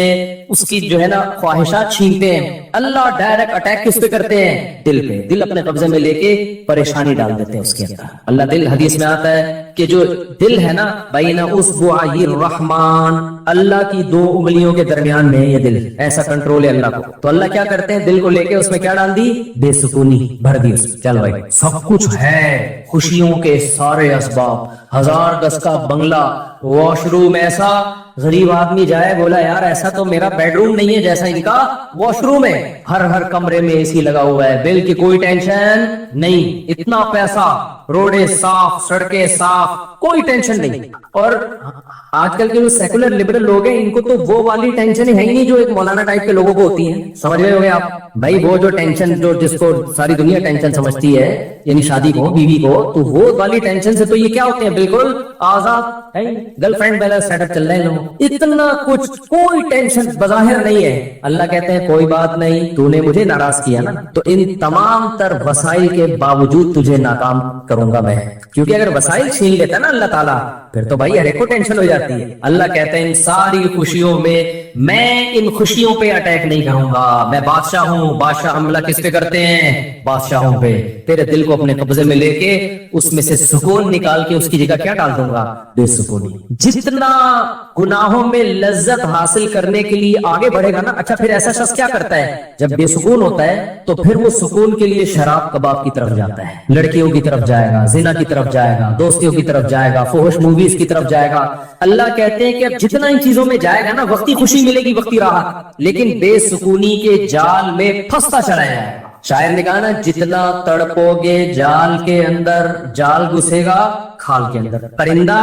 اس کی جو ہے نا خواہشات چھینتے ہیں. اللہ ڈائریکٹ اٹیک کس پہ کرتے ہیں؟ دل پہ. دل اپنے قبضے میں لے کے پریشانی ڈال دیتے ہیں اس کے اندر. اللہ دل, حدیث میں آتا ہے کہ جو دل ہے نا بین اصبعی الرحمن, اللہ کی 2 انگلیوں کے درمیان میں یہ دل, ایسا کنٹرول ہے اللہ کو. تو اللہ کیا کرتے ہیں؟ دل کو لے کے اس میں کیا ڈال دی؟ بے سکونی بھر دی اس میں. چل بھائی سب کچھ ہے, خوشیوں کے سارے اسباب, 1000 گز کا بنگلہ, واش روم ایسا, غریب آدمی جائے بولا یار ایسا تو میرا بیڈ روم نہیں ہے جیسا ان کا واش روم ہے, ہر کمرے میں اے سی لگا ہوا ہے, بل کی کوئی ٹینشن نہیں, اتنا پیسہ, روڈیں صاف, سڑکیں صاف, کوئی ٹینشن نہیں. اور آج کل کے جو سیکولر لبرل لوگ ہیں ان کو تو وہ والی ٹینشن ہے ہی نہیں جو ایک مولانا ٹائپ کے لوگوں کو ہوتی ہیں. سمجھ رہے ہو گے آپ بھائی؟ وہ جو ٹینشن جو جس کو ساری دنیا ٹینشن سمجھتی ہے, یعنی شادی کو, بیوی کو, تو وہ والی ٹینشن سے تو یہ کیا ہوتے ہیں؟ بالکل آزاد. گرل فرینڈ والا سیٹ اپ چل رہے ہیں لوگ, اتنا کچھ, کوئی ٹینشن بظاہر نہیں ہے. اللہ کہتے ہیں کوئی بات نہیں, تو نے مجھے ناراض کیا نا, تو ان تمام تر وسائل کے باوجود تجھے ناکام کروں گا میں. کیونکہ اگر وسائل چھین لیتا نا اللہ تعالیٰ, پھر تو بھائی ہر ایک کو ٹینشن ہو جاتی ہے. اللہ کہتے ہیں ان ساری خوشیوں میں ان خوشیوں پہ اٹیک نہیں کروں گا, میں بادشاہ ہوں. بادشاہ حملہ کس پہ کرتے ہیں؟ بادشاہوں پہ. تیرے دل کو اپنے قبضے میں لے کے اس میں سے سکون نکال کے اس کی جگہ کیا ڈال دوں گا؟ بے سکونی. جتنا گناہوں میں لذت حاصل کرنے کے لیے آگے بڑھے گا نا, اچھا پھر ایسا شخص کیا کرتا ہے جب بے سکون ہوتا ہے؟ تو پھر وہ سکون کے لیے شراب کباب کی طرف جاتا ہے, لڑکیوں کی طرف جائے گا, زنا کی طرف جائے گا, دوستیوں کی طرف جائے گا, فحش موویز کی طرف جائے گا. اللہ کہتے ہیں کہ اب جتنا ان چیزوں میں جائے گا نا, وقتی خوشی ملے گی, وقتی راحت, لیکن بے سکونی کے جال میں پھنستا چلا جائے گا. شاعر نے کہا نا, جتنا تڑپو گے جال کے اندر, جال گھسے گا کھال کے اندر. پرندہ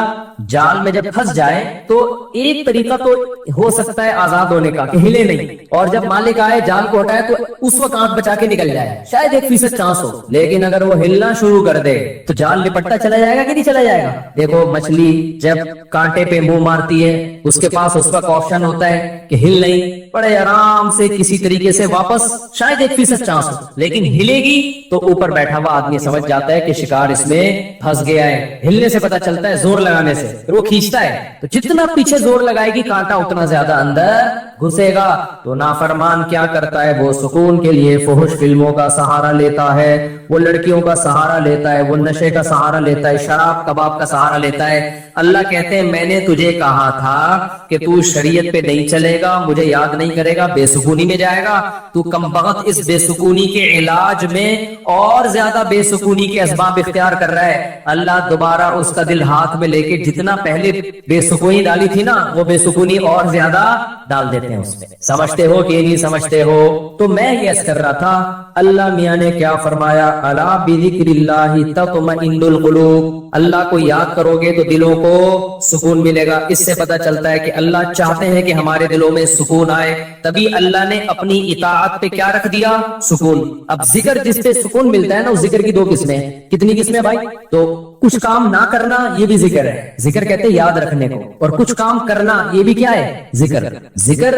جال میں جب پھنس جائے تو ایک طریقہ تو ہو سکتا ہے آزاد ہونے کا کہ ہلے نہیں, اور جب مالک آئے جال کو ہٹائے تو اس وقت آنکھ بچا کے نکل جائے, شاید 1% چانس ہو. لیکن اگر وہ ہلنا شروع کر دے تو جال لپٹتا چلا جائے گا کہ نہیں چلا جائے گا؟ دیکھو مچھلی جب کانٹے پہ منہ مارتی ہے, اس کے پاس اس وقت آپشن ہوتا ہے کہ ہل نہیں, بڑے آرام سے کسی طریقے سے واپس, شاید 1% چانس ہو, لیکن ہلے گی تو اوپر بیٹھا ہوا آدمی سمجھ جاتا ہے کہ شکار اس میں پھنس گیا ہے. ہلنے سے پتا چلتا ہے, زور لگانے سے, پھر وہ کھینچتا ہے. تو جتنا پیچھے زور لگائے گی کانٹا اتنا زیادہ اندر گھسے گا. تو نافرمان کیا کرتا ہے؟ وہ سکون کے لیے فحش فلموں کا سہارا لیتا ہے, وہ لڑکیوں کا سہارا لیتا ہے, وہ نشے کا سہارا لیتا ہے, شراب کباب کا سہارا لیتا ہے. اللہ کہتے ہیں میں نے تجھے کہا تھا کہ تو شریعت پہ نہیں چلے گا, مجھے یاد نہیں کرے گا, بے سکونی میں جائے گا, تو کم بخت اس بے سکونی کے علاج میں اور زیادہ بے سکونی کے اسباب اختیار کر رہا ہے. اللہ دوبارہ اس کا دل ہاتھ میں لے کے جتنا پہلے بے سکونی ڈالی تھی نا وہ بے سکونی اور زیادہ ڈال دیتے ہیں اس میں. سمجھتے ہو کہ نہیں سمجھتے ہو؟ تو میں یہ عرض کر رہا تھا اللہ میاں نے کیا فرمایا, الا بذکر اللہ تطمئن القلوب, اللہ کو یاد کرو گے تو دلوں کو سکون ملے گا. اس سے پتہ چلتا ہے کہ اللہ چاہتے ہیں کہ ہمارے دلوں میں سکون آئے, تبھی اللہ نے اپنی اطاعت پہ کیا رکھ دیا؟ سکون. اب ذکر جس پہ سکون ملتا ہے نا, اس ذکر کی دو قسمیں. کتنی قسمیں بھائی؟ تو کچھ کام نہ کرنا یہ بھی ذکر ہے, ذکر کہتے ہیں یاد رکھنے کو, اور کچھ کام کرنا یہ بھی کیا ہے؟ ذکر. ذکر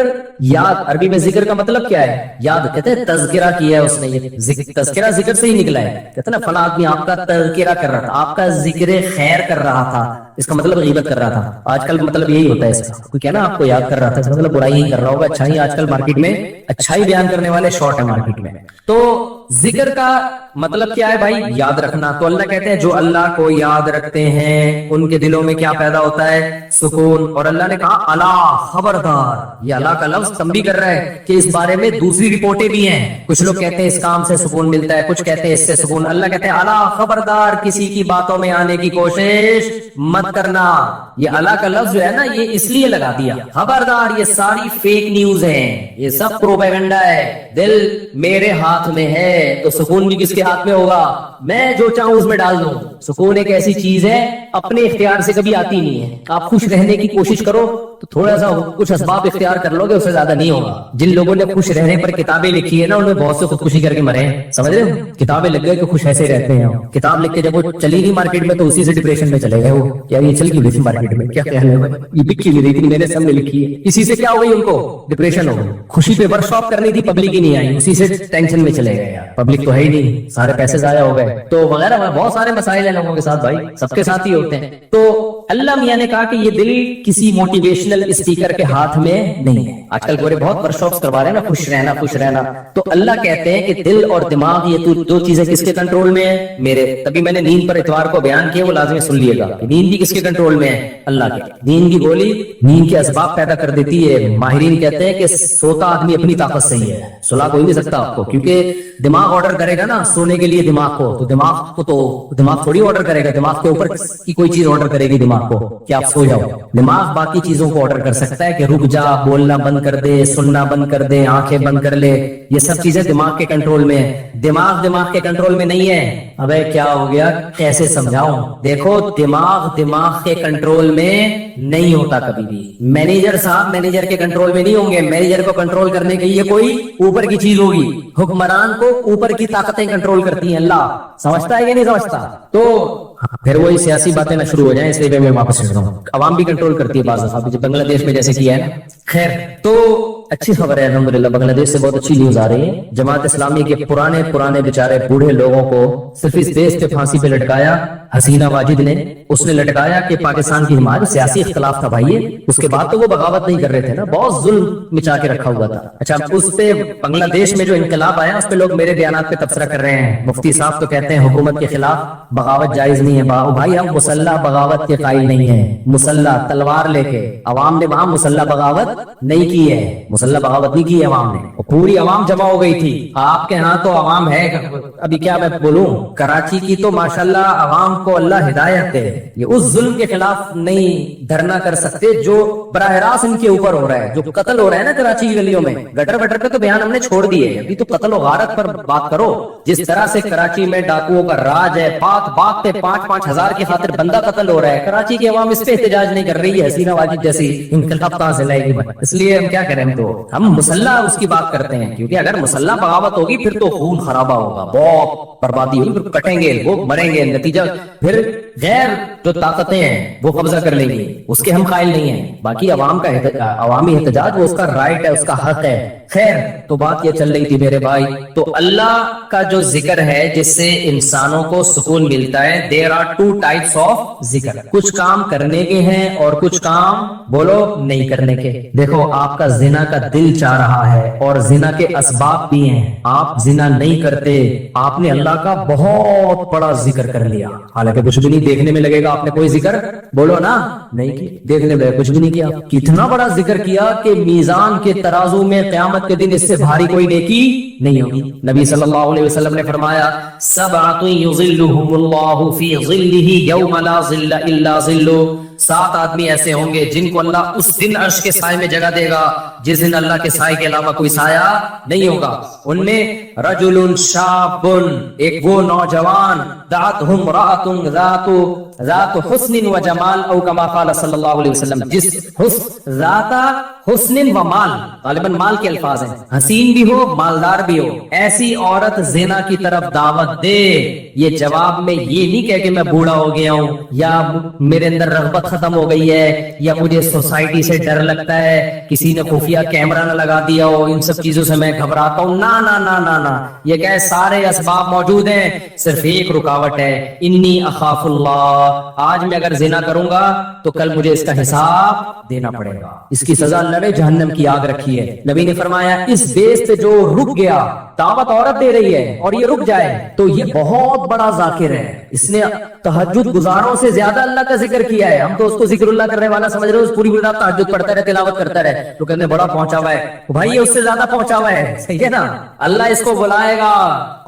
یاد, عربی میں ذکر کا مطلب کیا ہے؟ یاد. کہتے ہیں تذکرہ کیا ہے اس نے, یہ تذکرہ ذکر سے ہی نکلا ہے. کہتے ہیں نا فلاں آدمی آپ کا تذکرہ کر رہا تھا, آپ کا ذکر خیر کر رہا تھا, اس کا مطلب غیبت کر رہا تھا. آج کل مطلب یہی ہوتا ہے اس کا, کوئی کہنا آپ کو یاد کر رہا تھا, اس کا مطلب برائی ہی کر رہا ہوگا. اچھا ہی آج کل مارکیٹ میں اچھائی بیان کرنے والے شارٹ ہے مارکیٹ میں. تو ذکر کا مطلب کیا ہے بھائی؟ یاد رکھنا. تو اللہ کہتے ہیں جو اللہ کو یاد رکھتے ہیں ان کے دلوں میں کیا پیدا ہوتا ہے؟ سکون. اور اللہ نے کہا الا, خبردار. یہ اللہ کا لفظ تنبیہ کر رہا ہے کہ اس بارے میں دوسری رپورٹیں بھی ہیں. کچھ لوگ کہتے ہیں اس کام سے سکون ملتا ہے, کچھ کہتے ہیں اس سے سکون. اللہ کہتے ہیں الا, خبردار, کسی کی باتوں میں آنے کی کوشش مت کرنا. یہ اللہ کا لفظ جو ہے نا یہ اس لیے لگا دیا, خبردار, یہ ساری فیک نیوز ہیں, یہ سب پروپیگنڈا ہے. دل میرے ہاتھ میں ہے تو سکون بھی کس کے ہاتھ میں ہوگا؟ میں جو چاہوں اس میں ڈال دوں. سکون ایک ایسی چیز ہے اپنے اختیار سے کبھی آتی نہیں ہے. آپ خوش رہنے کی کوشش کرو تو تھوڑا سا کچھ اسباب اختیار کر لو گے, اس سے زیادہ نہیں ہوگا. جن لوگوں نے خوش رہنے پر کتابیں لکھی ہے نا, انہوں نے بہت سے خودکشی کر کے مرے ہیں. سمجھ رہے ہو؟ کتابیں لگ گئے کہ خوش ایسے رہتے ہیں. کتاب لکھ کے جب وہ چلی نہیں مارکیٹ میں تو اسی سے ڈپریشن میں چلے گئے. وہ کیا یہ چل گئی تھی مارکیٹ میں, کیا خیال ہے؟ یہ لکھی ہوئی تھی, میں نے سامنے لکھی ہے, اسی سے کیا ہو گئی ان کو؟ ڈپریشن ہو گئی. خوشی پہ ورک شاپ کرنی تھی, پبلک ہی نہیں آئی, اسی سے ٹینشن میں چلے گئے. پبلک تو ہے ہی نہیں, سارے پیسے ضائع ہو گئے. تو وغیرہ بہت سارے مسائل ہیں لوگوں کے ساتھ بھائی, سب کے ساتھ ہی ہوتے ہیں. تو اللہ میاں نے کہا کہ یہ دل کسی موٹیویشنل اسپیکر کے ہاتھ میں نہیں ہے. آج کل گورے بہت ورک شاپس کروا رہے ہیں نا, خوش رہنا خوش رہنا. تو اللہ کہتے ہیں کہ دل اور دماغ یہ دو چیزیں کس کے کنٹرول میں ہیں؟ میرے. تبھی میں نے نیند پر اتوار کو بیان کیا, وہ لازمی سن لیے گا. نیند بھی کس کے کنٹرول میں ہے؟ اللہ کے. نیند کی گولی نیند کے اسباب پیدا کر دیتی ہے. ماہرین کہتے ہیں کہ سوتا آدمی اپنی طاقت سے ہی ہے, سلا کوئی نہیں سکتا آپ کو, کیونکہ دماغ آرڈر کرے گا نا سونے کے لیے دماغ کو, تو دماغ تھوڑی آرڈر کرے گا, دماغ کے اوپر کی کوئی چیز آرڈر کرے گی دماغ کو کہ آپ سو جاؤ. دماغ باقی چیزوں کو آرڈر کر سکتا ہے کہ رک جا, بولنا بند کر دے, سننا بند کر دے, آنکھیں بند کر لے. یہ سب چیزیں دماغ کے کنٹرول میں ہے. دماغ کے کنٹرول میں نہیں ہے. ابے کیا ہو گیا, کیسے سمجھاؤں؟ دیکھو دماغ کے کنٹرول میں نہیں ہوتا کبھی بھی. مینیجر صاحب مینیجر کے کنٹرول میں نہیں ہوں گے. مینیجر کو کنٹرول کرنے کے لیے کوئی اوپر کی چیز ہوگی. حکمران کو اوپر کی طاقتیں کنٹرول کرتی ہیں. اللہ سمجھتا ہے کہ نہیں سمجھتا؟ تو پھر وہی سیاسی باتیں نہ شروع ہو جائیں, اس لیے میں واپس چل رہا ہوں. عوام بھی کنٹرول کرتی ہے بعض دفعہ, بنگلہ دیش میں جیسے کیا ہے. خیر, تو اچھی خبر ہے الحمدللہ, بنگلہ دیش سے بہت اچھی نیوز آ رہی ہے. جماعت اسلامی کے پرانے بیچارے بوڑھے لوگوں کو صرف اس بیس پہ پھانسی پہ لٹکایا حسینہ واجد نے. اس نے لٹکایا کہ پاکستان کی حمایت, سیاسی اختلاف تھا بھائی. اس کے بعد تو وہ بغاوت نہیں کر رہے تھے نا, بہت ظلم مچا کے رکھا ہوا تھا. اچھا, اس پہ بنگلہ دیش میں جو انقلاب آیا اس پہ لوگ میرے بیانات پہ تبصرہ کر رہے ہیں. مفتی صاحب تو کہتے ہیں حکومت کے خلاف بغاوت جائز نہیں ہے. بھائی ہم مسلح بغاوت کے قائل نہیں ہیں. مسلح تلوار لے کے عوام نے وہاں مسلح بغاوت نہیں کی ہے, مسلح بغاوت نہیں کی ہے عوام نے. پوری عوام جمع ہو گئی تھی. آپ کے ہاں تو عوام ہے, ابھی کیا میں بولوں, کراچی کی تو ماشاءاللہ عوام کو اللہ ہدایت دے. یہ اس ظلم کے خلاف نہیں دھرنا کر سکتے جو براہ راست ان کے اوپر ہو رہا ہے. جو قتل ہو رہا ہے نا کراچی کی گلیوں میں, گٹر پہ تو بیان ہم نے چھوڑ دیے, ابھی تو قتل و غارت پر بات کرو. جس طرح سے کراچی میں ڈاکوؤں کا راج ہے, بات پہ 5-5 ہزار کی خاطر بندہ قتل ہو رہا ہے. کراچی کی عوام اس پہ احتجاج نہیں کر رہی ہے. حسینہ واجد جیسی انقلاب کہاں سے لائے گی؟ اس لیے ہم کیا کریں, ہم مسلح اس کی بات کرتے ہیں, کیونکہ اگر مسلح بغاوت ہوگی پھر تو خون خرابہ ہوگا, بہت بربادی ہوگی, پھر کٹیں گے, وہ مریں گے. نتیجہ پھر غیر جو طاقتیں ہیں وہ قبضہ کر لیں گی. اس کے ہم قائل نہیں ہیں. باقی عوام کا عوامی احتجاج وہ اس کا رائٹ ہے, اس کا حق ہے. خیر, تو بات یہ چل رہی تھی میرے بھائی, تو اللہ کا جو ذکر ہے جس سے انسانوں کو سکون ملتا ہے, دیر آر 2 ٹائپس آف ذکر. کچھ کام کرنے کے ہیں اور کچھ کام بولو نہیں کرنے کے. دیکھو آپ کا زنا کا دل چاہ رہا ہے اور زنا کے اسباب بھی ہیں، آپ زنا نہیں کرتے، آپ نے اللہ کا بہت بڑا ذکر کر لیا، حالانکہ کچھ بھی نہیں، دیکھنے میں لگے گا آپ نے کوئی ذکر بولو نا نہیں کی، دیکھنے میں کچھ بھی نہیں کیا، کتنا بڑا ذکر کیا کہ میزان کے ترازو میں قیامت کے دن اس سے بھاری کوئی نیکی نہیں ہوگی۔ نبی صلی اللہ علیہ وسلم نے فرمایا سبعۃ یظلھم اللہ فی ظلہ یوم لا ظل الا ظلہ، 7 آدمی ایسے ہوں گے جن کو اللہ اس دن عرش کے سائے میں جگہ دے گا جس دن اللہ کے سائے کے علاوہ کوئی سایہ نہیں ہوگا۔ ان میں رجل شاب، ایک وہ نوجوان، دعتہ امرأۃ ذات حسن و جمال، او کما قال صلی اللہ علیہ وسلم، جس ذات حسن و مال، غالباً مال کے الفاظ ہیں، حسین بھی ہو مالدار بھی ہو، ایسی عورت زنا کی طرف دعوت دے۔ یہ جواب میں یہ نہیں کہہ کہ میں بوڑھا ہو گیا ہوں یا میرے اندر رغبت ختم ہو گئی ہے یا مجھے سوسائٹی سے ڈر لگتا ہے، کسی نے خفیہ کیمرہ نہ لگا دیا ہو، ان سب چیزوں سے میں گھبراتا ہوں، نا نا نا نا نا، یہ کہ سارے اسباب موجود ہیں، صرف ایک رکاوٹ ہے، انی اخاف اللہ، آج میں اگر زنا کروں گا تو کل مجھے اس کا حساب دینا پڑے گا، اس کی سزا اللہ نے جہنم کی آگ رکھی ہے۔ نبی نے فرمایا اس بیس پہ جو رک گیا، دعوت عورت دے رہی ہے اور یہ رک جائے تو یہ بہت بڑا ذاکر ہے، اس نے تہجد گزاروں سے زیادہ اللہ کا ذکر کیا ہے۔ ہم تو اس کو ذکر اللہ کرنے والا سمجھ رہے ہو، اس پوری رات تہجد پڑھتا رہے، تلاوت کرتا رہے، تو کہتے ہیں بڑا پہنچا ہوا ہے، بھائی یہ اس سے زیادہ پہنچا ہوا ہے، صحیح ہے نا؟ اللہ اس کو بلائے گا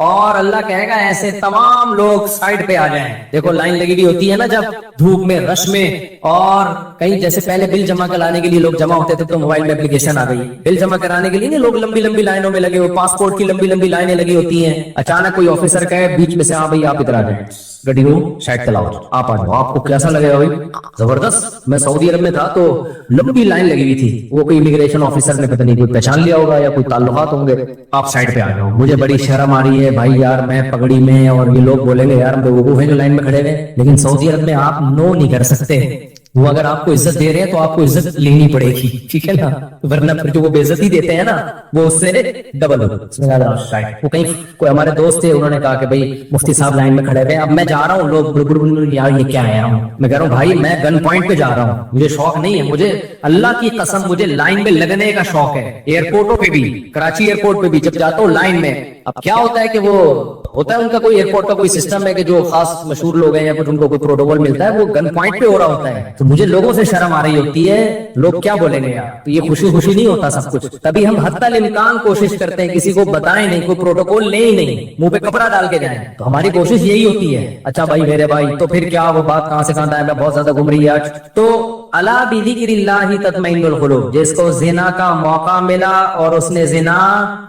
اور اللہ کہے گا ایسے تمام لوگ سائڈ پہ آ جائیں۔ دیکھو لائن لگی ہوئی ہوتی ہے نا جب دھوپ میں، رش میں، اور کہیں جیسے پہلے بل جمع کرانے کے لیے لوگ جمع ہوتے تھے تو موبائل میں اپلیکیشن آ گئی، بل جمع کرانے کے لیے نہیں، لوگ لمبی لمبی لائنوں میں لگے ہوئے، پاسپورٹ کی لمبی لمبی لائنیں لگی ہوتی ہیں، اچانک کوئی آفیسر کہے بیچ میں سے ہاں بھائی آپ ادھر آ جائیں، گڈی ہو شاید چلاؤ، آپ آ جاؤ، آپ کو کیسا لگے گا بھائی؟ زبردست۔ میں سعودی عرب میں تھا تو لمبی لائن لگی ہوئی تھی، وہ کوئی امیگریشن آفیسر نے پتہ نہیں کوئی پہچان لیا ہوگا یا کوئی تعلقات ہوں گے، آپ سائڈ پہ آ جاؤ۔ مجھے بڑی شرم آ رہی ہے بھائی یار، میں پگڑی میں اور یہ لوگ بولیں گے یار ہم بیوقوف ہیں جو لائن میں کھڑے ہوئے، لیکن سعودی عرب میں آپ نو نہیں کر سکتے، وہ اگر آپ کو عزت دے رہے ہیں تو آپ کو عزت لینی پڑے گی، ٹھیک ہے نا؟ ورنہ پھر جو وہ بے عزتی دیتے ہیں نا وہ اس سے ڈبل ہو۔ وہ کہیں کوئی ہمارے دوست تھے، انہوں نے کہا کہ بھائی مفتی صاحب لائن میں کھڑے ہوئے، اب میں جا رہا ہوں، لوگ یار یہ کیا آیا ہوں، میں کہہ رہا ہوں بھائی میں گن پوائنٹ پہ جا رہا ہوں، مجھے شوق نہیں ہے، مجھے اللہ کی قسم مجھے لائن میں لگنے کا شوق ہے، ایئرپورٹوں پہ بھی، کراچی ایئرپورٹ پہ بھی جب جاتا ہوں لائن میں، اب کیا ہوتا ہے کہ وہ ہوتا ہے ان کا کوئی ایئرپورٹ کا کوئی سسٹم ہے کہ جو خاص مشہور لوگ ہیں یا کچھ ان کو کوئی پروٹوکول ملتا ہے، وہ گن پوائنٹ پہ ہو رہا ہوتا ہے، تو مجھے لوگوں سے شرم آ رہی ہوتی ہے، لوگ کیا بولیں گے یار، تو یہ خوشی خوشی نہیں ہوتا سب کچھ، تبھی ہم حتی الامکان کوشش کرتے ہیں کسی کو بتائیں نہیں، کوئی پروٹوکول لیں ہی نہیں، منہ پہ کپڑا ڈال کے جائیں، تو ہماری کوشش یہی ہوتی ہے۔ اچھا بھائی میرے بھائی، تو پھر کیا وہ بات کہاں سے کہاں ہے، میں بہت زیادہ گھوم رہی ہے آج، تو الا بذکر اللہ تطمئن القلوب، جس کو زنا کا موقع ملا اور اس نے زنا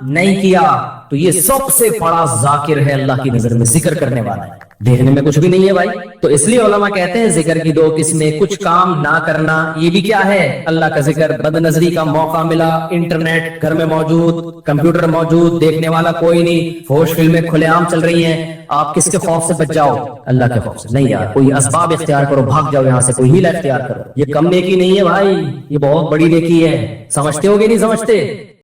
نہیں کیا تو یہ سب سے بڑا ذاکر ہے اللہ کی نظر میں، ذکر کرنے والا ہے، دیکھنے میں کچھ بھی نہیں ہے بھائی۔ تو اس لیے علماء کہتے ہیں ذکر کی 2 قسمیں، کچھ کام نہ کرنا، یہ بھی کیا ہے اللہ کا ذکر، بد نظری کا موقع ملا، انٹرنیٹ گھر میں موجود، کمپیوٹر موجود، دیکھنے والا کوئی نہیں، فحش فلمیں کھلے عام چل رہی ہیں، آپ کس کے خوف سے بچ جاؤ؟ اللہ کے خوف سے، نہیں یار کوئی اسباب اختیار کرو، بھاگ جاؤ یہاں سے، کوئی ہیلہ اختیار کرو، یہ کم نیکی نہیں ہے بھائی، یہ بہت بڑی نیکی ہے، سمجھتے ہو کہ نہیں سمجھتے؟